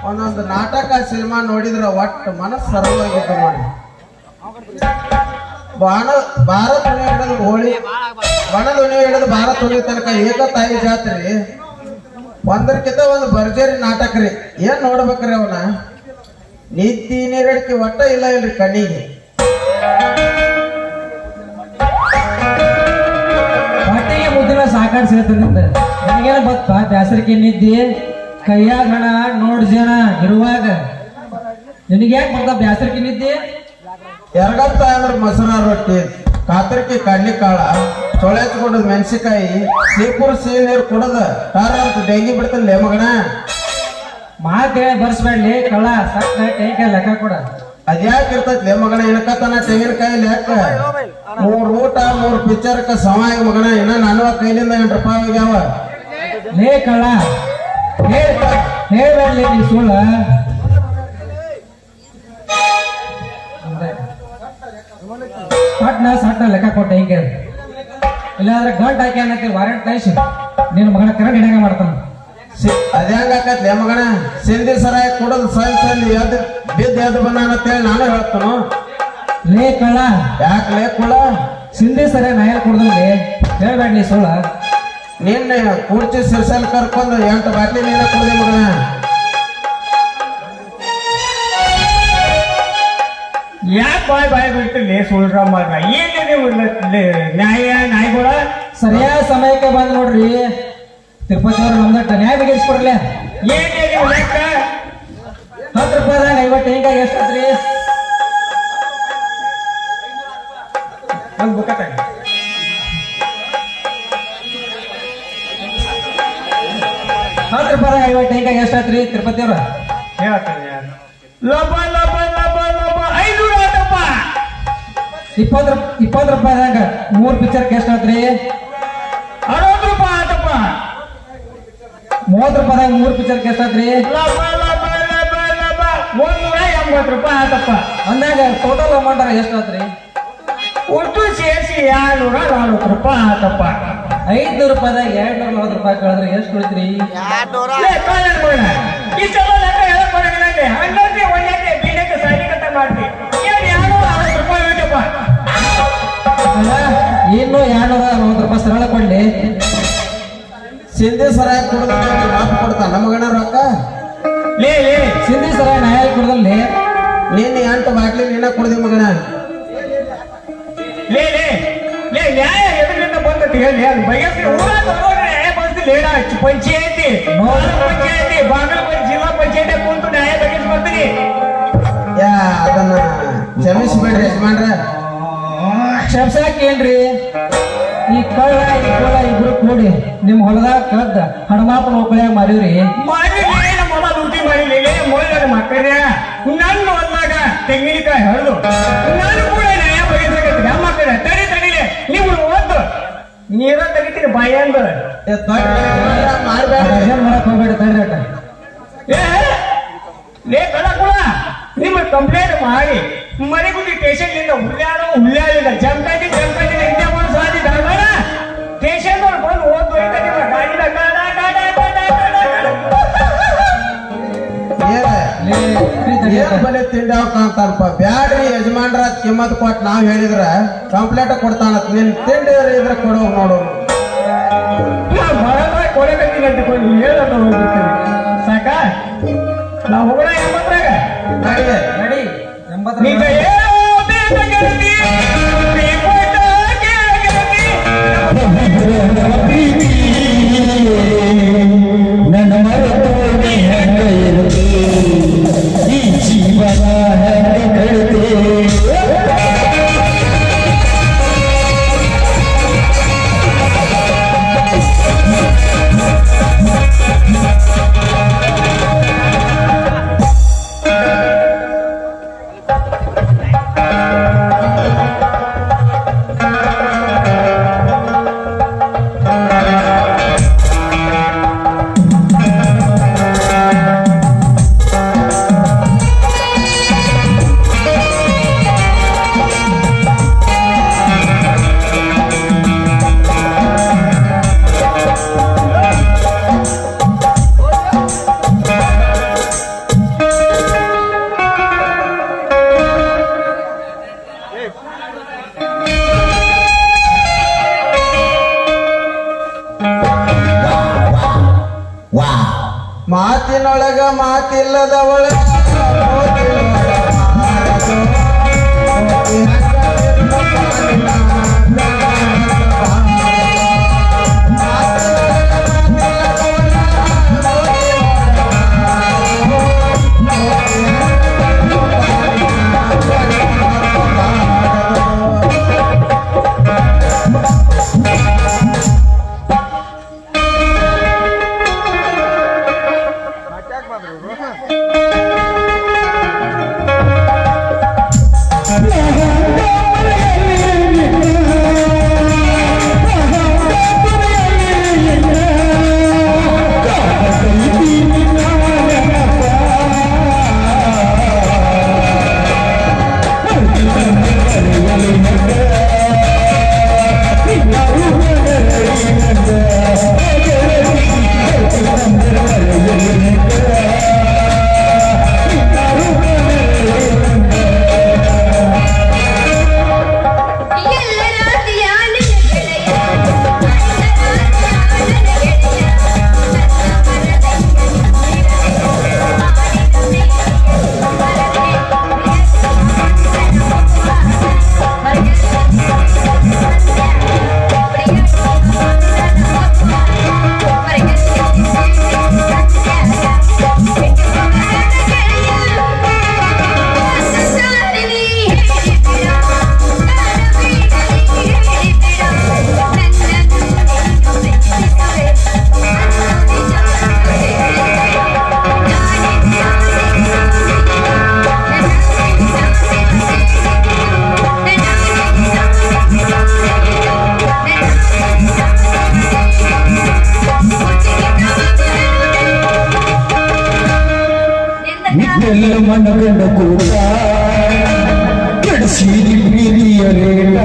ಒಂದೊಂದು ನಾಟಕ ಸಿನಿಮಾ ನೋಡಿದ್ರ ಒಟ್ಟು ಮನಸ್ಸು ಸರಳವಾಗಿತ್ತು ನೋಡಿ. ಭಾರತ ಹುಣ್ಣಿಮೆ ಹಿಡಿದು ಹೋಳಿ ಬಣದ ಹುಣ್ಣಿಮೆ ಹಿಡಿದು ಭಾರತ ಹುಣ್ಣಿಮೆ ತನಕ ಏಕತಾಯಿ ಜಾತ್ರೆ ಒಂದಕ್ಕಿಂತ ಒಂದು ಭರ್ಜರಿ ನಾಟಕ ರೀ. ಏನ್ ನೋಡ್ಬೇಕ್ರಿ ಅವನ ನಿದ್ದಿ ನೀರಡಿಕೆ ಒಟ್ಟ ಇಲ್ಲ ಇಲ್ರಿ ಕಣ್ಣಿಗೆ. ಹೊಟ್ಟೆಗೆ ಮುದ್ದಿನ ಸಾಕಾಡ್ ಸೇರ್ತಂದ ನನಗೇನ ಬತ್ತ ಬ್ಯಾಸರಿಕೆ ನಿದ್ದಿ ಕೈಯಾಗ ಹಣ ನೋಡ್ ಜನ ಇರುವಾಗ ನಿನಗ್ಯಾಕೆ ಬರ್ತಾ ಬ್ಯಾಸರಿಕೆ ನಿದ್ದಿ? ಎರಗತ್ತ ಅಂದ್ರ ಮೊಸರ ರೊಟ್ಟಿ, ಕಾತರ್ಕಿ ಕಡ್ಲಿ ಕಾಳ, ಚೊಳೆಚ್ಕೊಂಡದ್ ಮೆಣಸಿಕಾಯಿ, ಸೀಪುರ್ ಸಿಹಿ ನೀರು ಕುಡದ ಟಾರ ಅಂತ ಡೈಗಿ ಬಿಡ್ತಲ್ಲ ಮಗನ. ಮಾತೇಳಿ ಬರ್ಸ್ಬೇಡ್ಲಿ ಕಳ್ಳ ಸಕ್ಕ ಟೈಕ ಲೆಕ್ಕ ಕೊಡ. ಅದ್ಯಾಕೆ ಇರ್ತೈತ್ಲೆ ಮಗನ ಇಣಕತನ ತೆಂಗಿನಕಾಯಿ ಲೆಕ್ಕ 3 ಊಟ 3 ಪಿಕ್ಚರ್ಕ ಸಮಾಯ ಮಗನ. ಇನ್ನ ನನ್ನ ಕೈಲಿಂದ 8 ರೂಪಾಯಿ ಹೋಗ್ಯಾವ. ಲೇ ಕಳ್ಳ ಹೇಳ್ಬೇಡ್ಲಿ ನೀ ಸುಳ್ಳ. ಸಟ್ಟ ಲೆಕ್ಕ ಕೊಟ್ಟ ಹಿಂಗೆ ಇಲ್ಲಾಂದ್ರೆ ಗಂಟ್ ಹಾಕಿ ಅನ್ನತ್ತಿ ವಾರಂಟ್ ಕಳಿಸಿ ನಿನ್ನ ಮಗನ ಕರೆಂಟ್ ಹಿಡಂಗ ಮಾಡ್ತಾನ. ಅದ್ಯಾಂಗ ಆಕತ್ಲೆ ಮಗನ ಸಿಂಧಿ ಸರಾಯ ಕುಡದ್ ಸಲ್ ಎದ್ದು ಬಿದ್ದು ಎದ್ದು ಬಂದ ಅಂತೇಳಿ ನಾನು ಹೇಳ್ತಾನು. ಲೇ ಕಳ್ಳ ಯಾಕೆ ಲೇ ಕುಳ ಸಿಂಧಿ ಸರ ನಾಯಲ್ ಕುಡ್ದಲ್ಲಿ ಹೇಳ್ಬೇಡ ನೀ ಸುಳ್ಳ. ನಿನ್ನೆ ಕುರ್ಚಿ ಸಿರ್ಸಲ್ ಕರ್ಕೊಂಡು 8 ಬಾಟ್ಲಿ ನೀನ ಕುಡ್ದೆ ಮಗನ. ಯಾಕೆ ಬಾಯ್ ಬಿಡ್ತಿರ್ಲಿ ಸುಳ್ರ ಮಗ? ಏನಿದೆ ನಾಯಿಗಳ ಸರಿಯಾದ ಸಮಯಕ್ಕೆ ಬಂದ್ ನೋಡ್ರಿ. ತಿರುಪತಿ ಅವ್ರು ನಮ್ದಟ್ಟ ನ್ಯಾಯ ಬಗೆಹರಿಸ್ಕೊಡ್ಲೆ. ಏನಿದೆ ಲೆಕ್ಕ? 10 ರೂಪಾಯಿದಾಗ 50 ಹಿಂಗಾಗಿ ಎಷ್ಟಾದ್ರಿ? ಒಂದು ಬುಕ್ಕ ತಗ. 10 ರೂಪಾಯಿದಾಗ 50 ಹಿಂಗಾಗಿ ಎಷ್ಟಾದ್ರಿ ತಿರುಪತಿ ಅವ್ರ? ಹೇಳ್ತಾರೆ ಲಬ ಲಬ ಲಬ ಲಬ 500 ಆತಪ್ಪ. 20 ರೂಪಾಯಿದಾಗ 3 ಪಿಕ್ಚರ್ಗೆ ಎಷ್ಟಾದ್ರಿ? 60 ರೂಪಾಯಿ ಆತಪ್ಪ. 30 ರೂಪಾಯಿದಾಗ 3 ಪಿಕ್ಚರ್ಗೆ ಎಷ್ಟಾದ್ರಿ? ಲಬ ಲಬ ಲಬ ಲಬ 180 ರೂಪಾಯಿ ಆತಪ್ಪ. ಅಂದಾಗ ಟೋಟಲ್ ಅಮೌಂಟ್ ಎಷ್ಟಾದ್ರಿ? ಒಟ್ಟು ಸೇರಿಸಿ 240 ರೂಪಾಯಿ ಆತಪ್ಪ. 500 ರೂಪಾಯಿದಾಗ 240 ರೂಪಾಯಿ ಕಳೆದ್ರೆ ಎಷ್ಟು ಉಳಿದ್ರಿ? ಇಷ್ಟೆಲ್ಲ ಲೆಕ್ಕ ಹೇಳಕ್ ಬರೋದಿಲ್ಲ. ಹಂಗಂದ್ರೆ ಒಳ್ಳೆ ಬೀಡಕ್ಕೆ ಸಾಲಿಕತ್ತ ಮಾಡ್ತಿ. 260 ರೂಪಾಯಿ ಬೇಕಪ್ಪ. ಅಲ್ಲ ಇನ್ನು 240 ರೂಪಾಯಿ ಸರಳ ಕೊಡ್ಲಿ. ಸಿಂಧಿ ಸರಾಯ ಕುಡದ ಮಾಫ್ ಕೊಡ್ತಾನ ಮಗನ ರೊಕ್ಕ. ಲೇ ಸಿಂಧಿ ಸರ ನಾಯಲ್ ಕುಡ್ದಲ್ಲಿ ನಿನ್ನೆ 8 ಬಾಟ್ಲಿ ನೀನ ಕುಡ್ದಿ ಮಗನ. ಲೇ ನ್ಯಾಯ ಎದರಿಂದ ಬಂದದ್ದು ಹೇಳಿ ಅದು ಬಗೆಹರಿಸಿ ಊರಾಗ ನ್ಯಾಯ ಬಂದಿಲ್ಲ. ಪಂಚಾಯತಿ ಬಾಗಲಕೋಟೆ ಜಿಲ್ಲಾ ಪಂಚಾಯತಿ ಕುಂತು ನ್ಯಾಯ ಬಗೆಹರಿಸಿ ಬರ್ತೀನಿ. ಅದನ್ನ ಕ್ಷಮಿಸ್ಬೇಡ್ರಿ ಯಜಮಾನ್ರ. ಕ್ಷಮಿಸಾಕೇನ್ರಿ? ಈ ಕಳ್ಳ ಈ ಕೊಳ ಇಬ್ರು ಕೂಡಿ ನಿಮ್ ಹೊಲದಾಗ ಕದ್ದ ಹಣಮಾಪನ ಒಕ್ಕಳಿಯಾಗ ಮಾರಿವ್ರಿ. ಮಾಡಿಲ್ಲ ನಮ್ಮ ಹೊಲ ದುಡ್ಡಿ ಮಾಡಿಲ್ಲ. ಮೊಳ್ಳ ಮಕ್ಕಳ ನನ್ನ ಹೊಲ್ದಾಗ ತೆಂಗಿನಕಾಯಿ ಹರಿದು ನಾನು ಕೂಡ ನ್ಯಾಯ ಬಗೆಹರಿಸಕತ್ತೀನಿ. ನಮ್ಮ ಕಡೆ ತಡಿಲೆ ನೀವು ಓದ್ದು ನೀರ ತೆಗಿತೀನಿ ಬಾಯಂದು. ರಜನ್ ಮಾಡಕ್ ಹೋಗ್ಬೇಡಿ ತಡ್ರಟ. ಲೇ ಕಳ್ಳ ಕೂಡ ನಿಮ್ಮ ಕಂಪ್ಲೇಂಟ್ ಮಾಡಿ ಮನೆಗುಡಿ ಸ್ಟೇಷನ್ನಿಂದ ಹುಲ್ಲಾಡಿಲ್ಲ ಜಂಕಾಜಿ ಇಂಡಿಯಾ ಒಂದು ಸಾಧಿ ಧರ್ಮನ ಸ್ಟೇಷನ್ ಬಂದು ಓದ್ದು ನಿಮ್ಮ ಗಾಡಿನ ಏನ್ ಬಲೆ ತಿಂಡಾವ್ ಅಂತಾರಪ್ಪ. ಬ್ಯಾಡ್ರಿ ಯಜಮಾನ್ರ ಕಿಮ್ಮತ್ ಕೊಟ್ಟು ನಾವ್ ಹೇಳಿದ್ರ ಕಂಪ್ಲೇಂಟ್ ಕೊಡ್ತಾನ. ನಿನ್ ತಿಂಡಿ ಇದ್ರೆ ಕೊಡೋ ನೋಡು. ಬರೋದ್ರ ಕೊಡಕತ್ತೀನಿ ಅಂತಕೊಂಡು ಹೇಳೋದು ಹೋಗ್ಬಿಡ್ತೀನಿ ಸಾಕ. ನಾವು ಹೋಗೋಣ 80ರಾಗ ನಡಿ 80 ನಿಜ ನನ್ನ ಮರತೋಣಿ ಹೆಂಗ ಇರುತ್ತೆ ಈ ಜೀವನ ಹೆಂಗ ಕಳಿತೆ. ಮಾತಿನೊಳಗ ಮಾತಿಲ್ಲದವಳ ಮನಗಂಡ ಕೂಟ ಕಡಿಸಿರಿ ಪ್ರೀತಿಯ ರೇಟ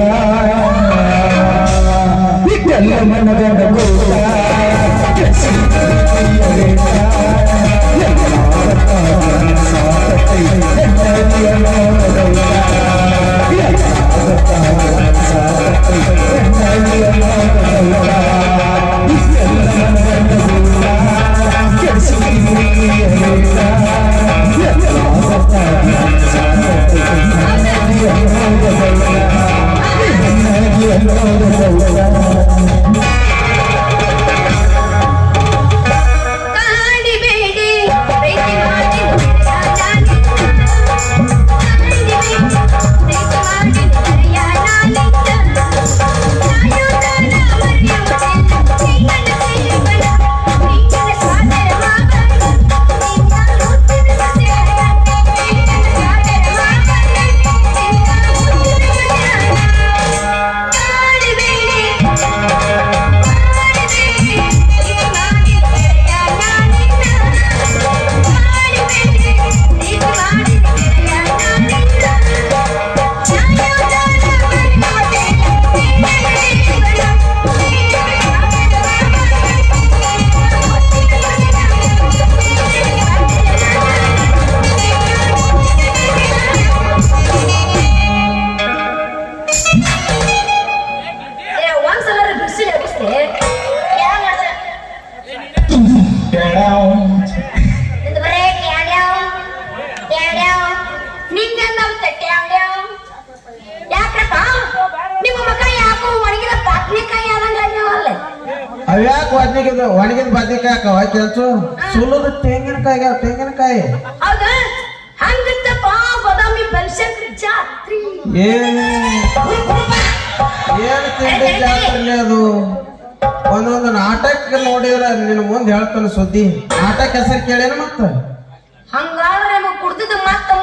ಇದೆಲ್ಲ ಮನಗಂಡ ಕೂಟ ಕಡಿಸಿರಿ ಪ್ರೀತಿಯ ರೇಟ ಅವ್ಯಾಕೆ ಒಣಗಿದ ಬದ್ನಿಕಾಯಿ ಹಾಕವ ಕೆಲ್ಸು ಸುಲ್ಲದ ತೆಂಗಿನಕಾಯಿ ಹೌದಾ ಹಂಗತ್ತಪ್ಪ ಬಾದಾಮಿ ಬಲ್ಶಂಕರ ಜಾತ್ರಿ ಏನು ತಿಂಡಿ ಜಾತ್ರೆ ಅದು ಒಂದೊಂದು ನಾಟಕ ನೋಡಿದ್ರ ನಿನ್ ಮುಂದೆ ಹೇಳ್ತಾನೆ ಸುದ್ದಿ ನಾಟಕ ಹೆಸರು ಕೇಳೇನ ಮತ್ತ ಹಂಗಾದ್ರೆ ನಮಗ್ ಕುಡ್ದದ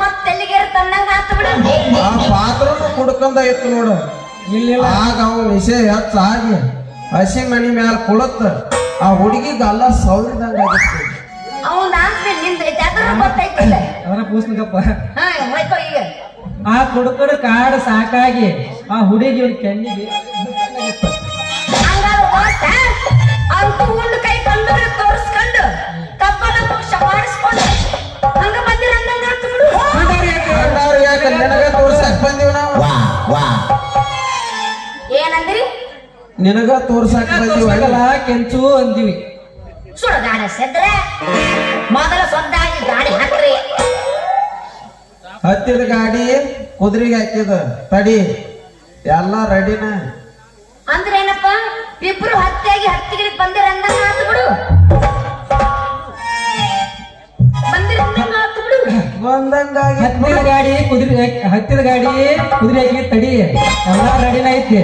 ಮತ್ತೆ ಎಲ್ಲಿಗೆ ತಂದಂಗ ಆತ ಬಿಡ ಆ ಪಾತ್ರನು ಕುಡ್ಕೊಂಡ ಇತ್ತು ನೋಡು ಆಗ ಅವ ವಿಷಯ ಹೆಚ್ಚಾಗಿ ಹಸಿ ಮನಿ ಮ್ಯಾಲ ಕುಳತ್ತ ಆ ಹುಡುಗಿ ಗಲ್ಲ ಸೌರಿದಂಗ ಆಗಿತ್ತು ಅವನ್ ಆದ್ಮೇಲೆ ನಿಂದೈತೆ ಅದ್ರ ಗೊತ್ತೈತಿಲ್ಲ ಅದರ ಪೂಸ್ನಗಪ್ಪ ಹಾ ಹೋಯ್ಕೋ ಈಗ ಆ ಕುಡುಕಡ ಕಾಡು ಸಾಕಾಗಿ ಆ ಹುಡುಗಿ ಒಂದು ಕೆನ್ನಿಗೆ ಹಂಗಾರ ಗೊತ್ತ ಅವ್ರು ಉಂಡು ಕೈ ಕಂಡ್ರೆ ತೋರಿಸ್ಕೊಂಡು ತಪ್ಪನ ಪಕ್ಷ ಮಾಡಿಸ್ಕೊಂಡು ಹಂಗ ಬಂದಿರ ಅಂದಂಗ ಆತು ಬಿಡು ಯಾಕೆ ನಿನಗ ತೋರ್ಸಕ್ ಬಂದೀವಿ ನಾವು ಏನಂದ್ರಿ ನಿನಗ ತೋರ್ಸಕ್ ಬಂದೀವಿ ತೋರ್ಸಕ್ಕಲ್ಲ ಕೆಂಚು ಅಂದಿವಿ ಸುಡಗಾಡ ಸೆದ್ರೆ ಮೊದಲ ಸೊದ್ದಾಗಿ ಗಾಡಿ ಹಾಕ್ರಿ. ಹತ್ತಿದ ಗಾಡಿ ಕುದುರೆಗೆ ಹಾಕಿದ ತಡಿ ಎಲ್ಲ ರೆಡಿನ. ಅಂದ್ರೆ ಏನಪ್ಪ, ಇಬ್ರು ಹತ್ತಿಗೆ ಬಂದಿರ ಅಂದಂಗ ಆತು ಬಿಡು. ಬಂದಿರಂದಂಗ ಆತು ಬಿಡು. ಬಂದಂಗಾಗಿ ಹತ್ತಿದ ಗಾಡಿ ಕುದುರೆ ಹಾಕಿ ತಡಿ ಎಲ್ಲಾ ರೆಡಿನ ಐತಿ.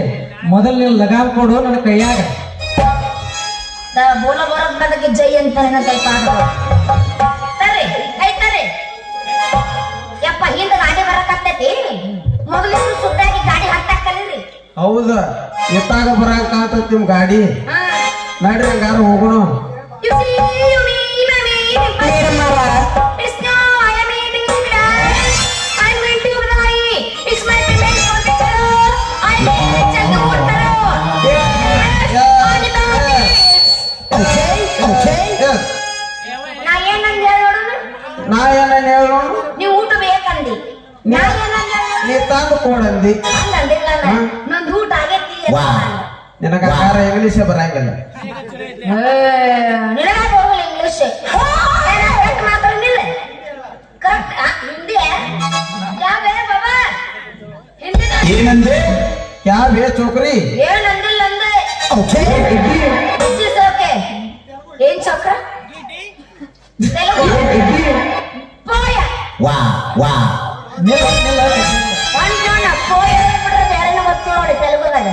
ಮೊದಲ್ ನೀವು ಲಗಾಮ್ ಕೊಡು ನನ್ನ ಕೈಯಾಗ. ಬೋಲ ಬರೋದ್ ಬಂದಕ್ಕೆ ಜೈ ಅಂತ ಸ್ವಲ್ಪ ತರ್ರಿ ಕೈ ತರ್ರಿ. ಯಪ್ಪ ಹಿಂದ ಗಾಡಿ ಬರಕತ್ತೈತಿ, ಮೊದಲು ಸುದ್ದಾಗಿ ಗಾಡಿ ಹತ್ತಾಕ ಕಲೀರಿ. ಹೌದ ಎತ್ತಾಗ ಬರಂಗ ಕಾಂತೈತಿ ನಿಮ್ ಗಾಡಿ. ನಡ್ರಿ ಹಂಗಾರ ಹೋಗೋಣ. You see, you mean, it's no, I am eating grass. I'm going to die. It's my revenge for the girl. I'm Chandu Uttaro. ನಾ ಏನನ್ನ ಹೇಳು, ನೀವು ಊಟ ಬೇಕಂದಿ. ನಾ ಏನಂದ ನೀ ತಂದು ಕೊಡಂದಿ. ಹಂಗಂದಿಲ್ಲ, ನಂದು ಊಟ ಆಗೈತಿ. ನಿನಗ ಆಹಾರ ಇಂಗ್ಲಿಷ್ ಬರಂಗಿಲ್ಲ. ನಿನಗಾಗ ಹೋಗಲ್ಲ ಇಂಗ್ಲಿಷ್ ಮಾತಾಡಿಲ್ಲ. ಕರೆಕ್ಟ್ ಹಿಂದಿ ಯಾವೇ ಬಾಬಾ ಹಿಂದಿ ಏನಂದೆ? ಕ್ಯಾ ಬೇ ಚೋಕ್ರಿ? ಏನಂದಿಲ್ಲ ಅಂದೆ. ಓಕೆ ಏನ್ ಚಕ್ರ ತೆಲುಗು ಪೋಯ ಒಂದ್ ಪೋಯ ಬಿಟ್ರೆ ಬೇರೆ ಗೊತ್ತು ನೋಡಿ ತೆಲುಗುದಾಗ.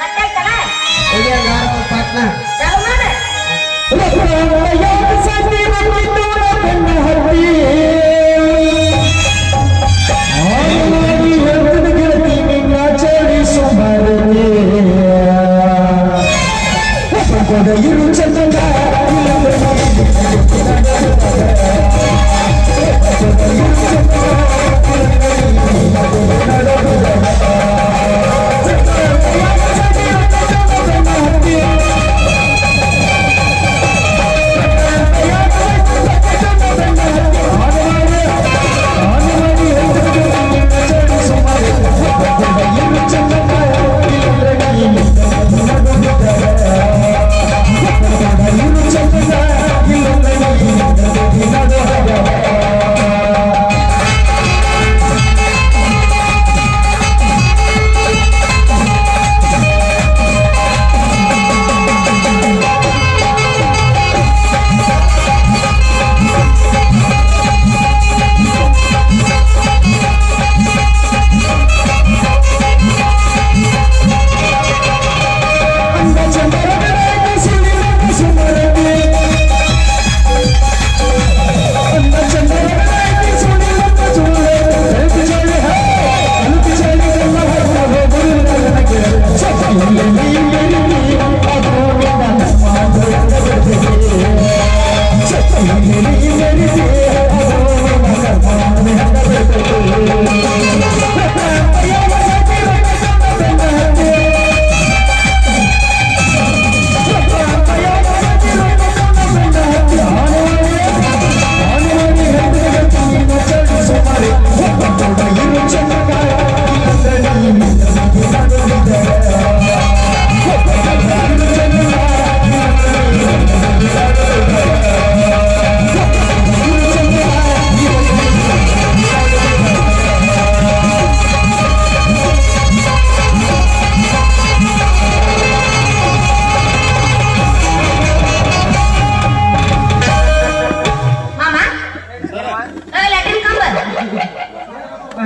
ಮತ್ತೆ ಪಾಟ್ನ ಚಾಲು ಮಾಡ. ಇರು ಚಂದ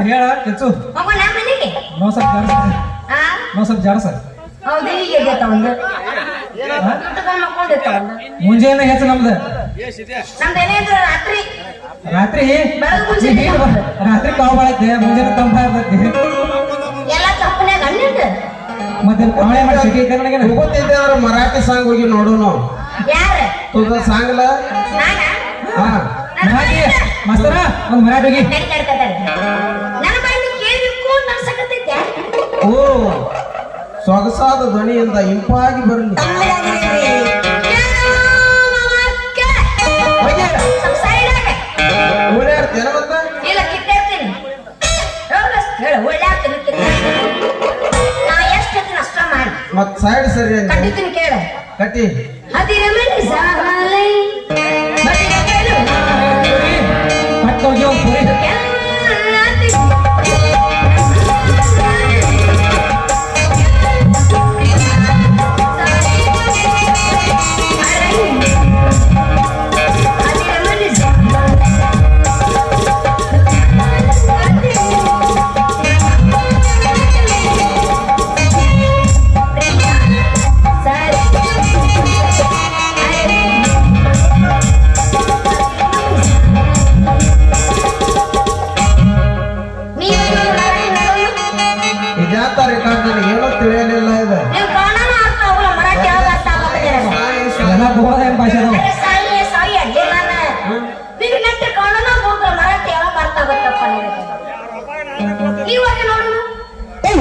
ಹೇಳ ಕೆಲ್ಸು ಹೋಗೋಣ ಮನೆಗೆ. ನೋ ಸ್ವಲ್ಪ ಜಾಡ್ಸ ಹೌದು ಹೀಗೆ ಒಂದು ಮಕ್ಕೊಂಡಿರ್ತಾವ. ಮುಂಜಾನೆ ಹೆಚ್ಚು ನಮ್ದು ನಮ್ದೇನೇಂದ್ರ ರಾತ್ರಿ ರಾತ್ರಿ ಕಾವು ಬಾಳೈತೆ, ಮುಂಜಾನೆ ತಂಪ ಇರ್ತೈತಿ. ಎಲ್ಲ ತಪ್ಪನ್ಯಾಗ ಅಣ್ಣಿಂದ ಮತ್ತೆ ಕವಳೆ ಮಾಡಿ ಸಿಟಿ ಐತೆ ನನಗೆ. ಹೋಗುತ್ತಿದ್ದೆ ಅವ್ರ ಮರಾಠಿ ಸಾಂಗ್ ಹೋಗಿ ನೋಡೋನು. ಯಾರ ತುದ ಸಾಂಗ್ಲ ನಾನ ಹಾ ಮರಾಠಿ ಮಾಸ್ತರ ಒಂದು ಮರಾಠಿ ಹೋಗಿ ನನ್ನ ಬಾಯಿ ಕೇಳಬೇಕು ನನ್ಸಕತ್ತೈತೆ. ಓ ಸೊಗಸಾದ ಧ್ವನಿಯಿಂದ ಇಂಪಾಗಿ ಬರಲಿ. ಓಡಾಡ್ತೇನ ಮತ್ತ ಇಲ್ಲ ಕಿತ್ತಾಡ್ತೀನಿ ಹೇಳು ಒಳ್ಳೆ ನಾ ಎಷ್ಟು ಅಷ್ಟ ಮಾಡಿ ಮತ್ ಸೈಡ್ ಸರಿ ಕಟ್ಟಿದ್ದೀನಿ ಕೇಳ ಕಟ್ಟಿ ಹದಿರ ಮೇಲೆ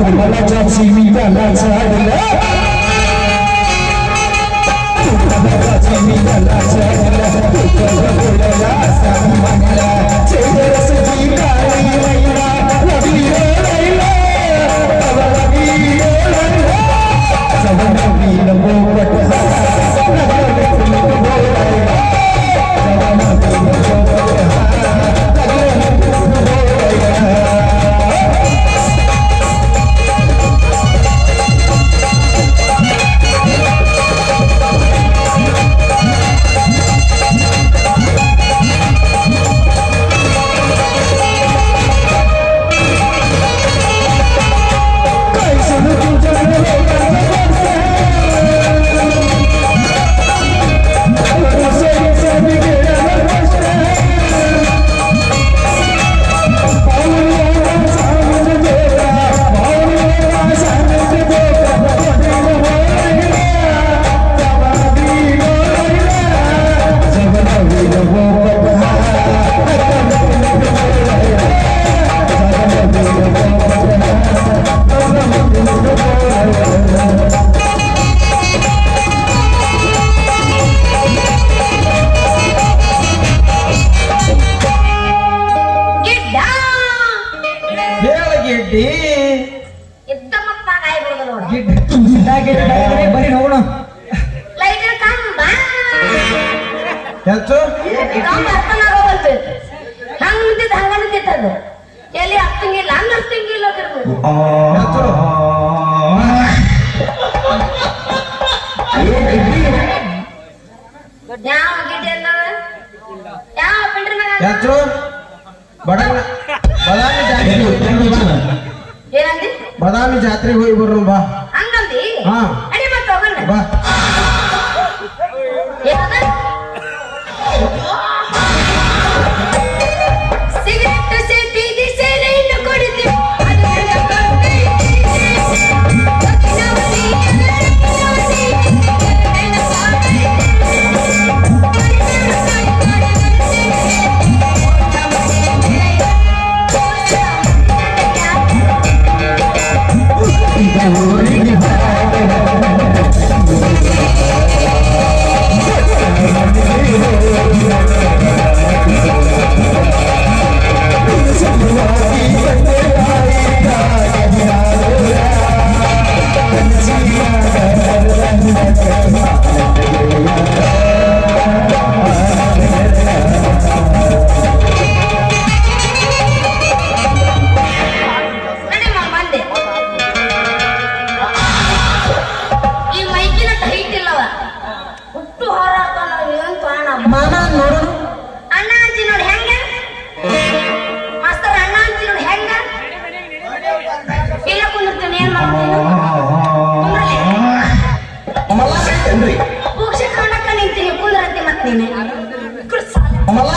तुम्हाला जापसी मी त्याला झाडला तुम्हाला जापसी मी त्याला झाडला बोलायला सांग म्हणला चेहऱ्याची काळी मैना लागली राहिला लागली राहिला जवळ वील बोपट ಬರೀ ನೋಡೋಣ ಹೆಚ್ಚು ಎಲ್ಲಿ ಹತ್ತಂಗಿಲ್ಲ ಹಂಗ ಹತ್ತಂಗಿಲ್ಲ ಹೆಚ್ಚು ಯಾವ ಗಿಡ ಯಾವ ಪಿಂಡ್ರ ಹೆಚ್ಚು ಬಾದಾಮಿ ಜಾತ್ರೆಗೆ ಹೋಗಿ ಬರ್ರು ಬಾ ಹಂಗಂದಿ ಹಾ ಅಡಿ ಮತ್ತೆ ಹೋಗೋಣ ಬಾ ಸಿಗರೇಟ್ ಸೇತಿದಿ ಸೇನೆಯನ್ನು ಕೊಡಿದ್ದೆ ಪೂಕ್ಷ ಕಾಣಕ್ಕ ನಿಂತೀನಿ ಕುಂದ್ರಂತೆ ಮತ್ತೆ ಮಲ್ಲ